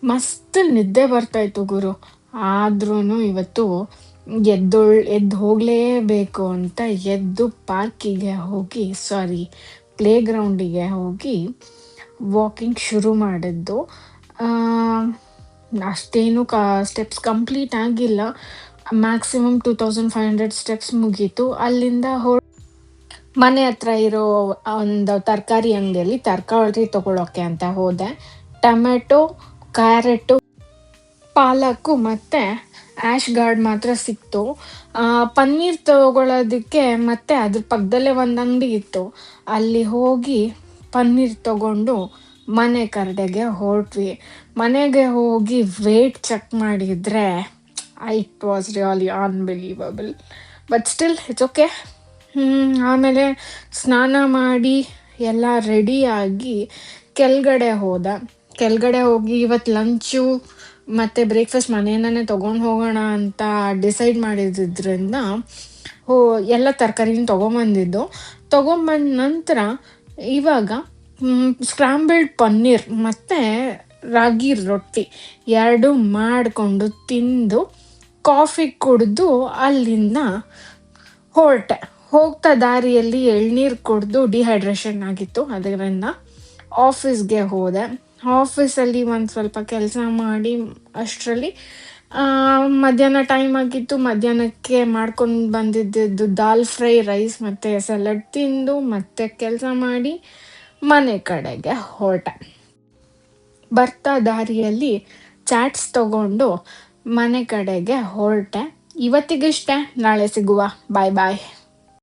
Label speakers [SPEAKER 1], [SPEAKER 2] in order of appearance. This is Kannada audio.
[SPEAKER 1] ಮಸ್ತ್ ನಿದ್ದೆ ಬರ್ತಾಯಿತ್ತು ಗುರು. ಆದ್ರೂ ಇವತ್ತು ಎದ್ದು ಹೋಗಲೇಬೇಕು ಅಂತ ಎದ್ದು ಪಾರ್ಕಿಗೆ ಹೋಗಿ ಪ್ಲೇ ಗ್ರೌಂಡಿಗೆ ಹೋಗಿ ವಾಕಿಂಗ್ ಶುರು ಮಾಡಿದ್ದು. ಆ, ಅಷ್ಟೇನು ಸ್ಟೆಪ್ಸ್ ಕಂಪ್ಲೀಟ್ ಆಗಿಲ್ಲ. ಮ್ಯಾಕ್ಸಿಮಮ್ 2500 ಸ್ಟೆಪ್ಸ್ ಮುಗೀತು. ಅಲ್ಲಿಂದ ಮನೆ ಹತ್ರ ಇರೋ ಒಂದು ತರಕಾರಿ ಅಂಗಡಿಯಲ್ಲಿ ತರಕಾರಿ ತಗೊಳ್ಳೋಕೆ ಅಂತ ಹೋದೆ. ಟೊಮೆಟೊ, ಕ್ಯಾರೆಟು, ಪಾಲಕ್ಕು ಮತ್ತು ಆ್ಯಶ್ ಗಾರ್ಡ್ ಮಾತ್ರ ಸಿಕ್ತು. ಪನ್ನೀರ್ ತಗೊಳ್ಳೋದಕ್ಕೆ ಮತ್ತೆ ಅದ್ರ ಪಕ್ಕದಲ್ಲೇ ಒಂದು ಅಂಗಡಿ ಇತ್ತು. ಅಲ್ಲಿ ಹೋಗಿ ಪನ್ನೀರ್ ತಗೊಂಡು ಮನೆ ಕಡೆಗೆ ಹೊರಟ್ವಿ. ಮನೆಗೆ ಹೋಗಿ ವೇಟ್ ಚೆಕ್ ಮಾಡಿದರೆ it was really unbelievable. But still it's okay. ಆಮೇಲೆ ಸ್ನಾನ ಮಾಡಿ ಎಲ್ಲ ರೆಡಿಯಾಗಿ ಕೆಳಗಡೆ ಹೋಗಿ ಇವತ್ತು ಲಂಚು ಮತ್ತು ಬ್ರೇಕ್ಫಾಸ್ಟ್ ಮನೆಯಿಂದನೇ ತೊಗೊಂಡು ಹೋಗೋಣ ಅಂತ ಡಿಸೈಡ್ ಮಾಡಿದ್ರಿಂದ ಎಲ್ಲ ತರಕಾರಿನ ತೊಗೊಂಬಂದಿದ್ದು. ತೊಗೊಂಬಂದ ನಂತರ ಇವಾಗ ಸ್ಕ್ರಾಂಬಲ್ಡ್ ಪನ್ನೀರ್ ಮತ್ತು ರಾಗಿ ರೊಟ್ಟಿ 2 ಮಾಡಿಕೊಂಡು ತಿಂದು ಕಾಫಿ ಕುಡಿದು ಅಲ್ಲಿಂದ ಹೊರಟೆ. ಹೋಗ್ತಾ ದಾರಿಯಲ್ಲಿ ಎಳ್ನೀರು ಕುಡಿದು ಡಿಹೈಡ್ರೇಷನ್ ಆಗಿತ್ತು, ಅದರಿಂದ ಆಫೀಸ್ಗೆ ಹೋದೆ. ಆಫೀಸಲ್ಲಿ ಒಂದು ಸ್ವಲ್ಪ ಕೆಲಸ ಮಾಡಿ ಅಷ್ಟರಲ್ಲಿ ಮಧ್ಯಾಹ್ನ ಟೈಮ್ ಆಗಿತ್ತು. ಮಧ್ಯಾಹ್ನಕ್ಕೆ ಮಾಡ್ಕೊಂಡು ಬಂದಿದ್ದು ದಾಲ್ ಫ್ರೈ, ರೈಸ್ ಮತ್ತು ಸಲಾಡ್ ತಿಂದು ಮತ್ತೆ ಕೆಲಸ ಮಾಡಿ ಮನೆ ಕಡೆಗೆ ಹೊರಟೆ. ಬರ್ತಾ ದಾರಿಯಲ್ಲಿ ಚಾಟ್ಸ್ ತಗೊಂಡು ಮನೆ ಕಡೆಗೆ ಹೊರಟೆ. ಇವತ್ತಿಗಿಷ್ಟೇ, ನಾಳೆ ಸಿಗುವ. ಬಾಯ್ ಬಾಯ್.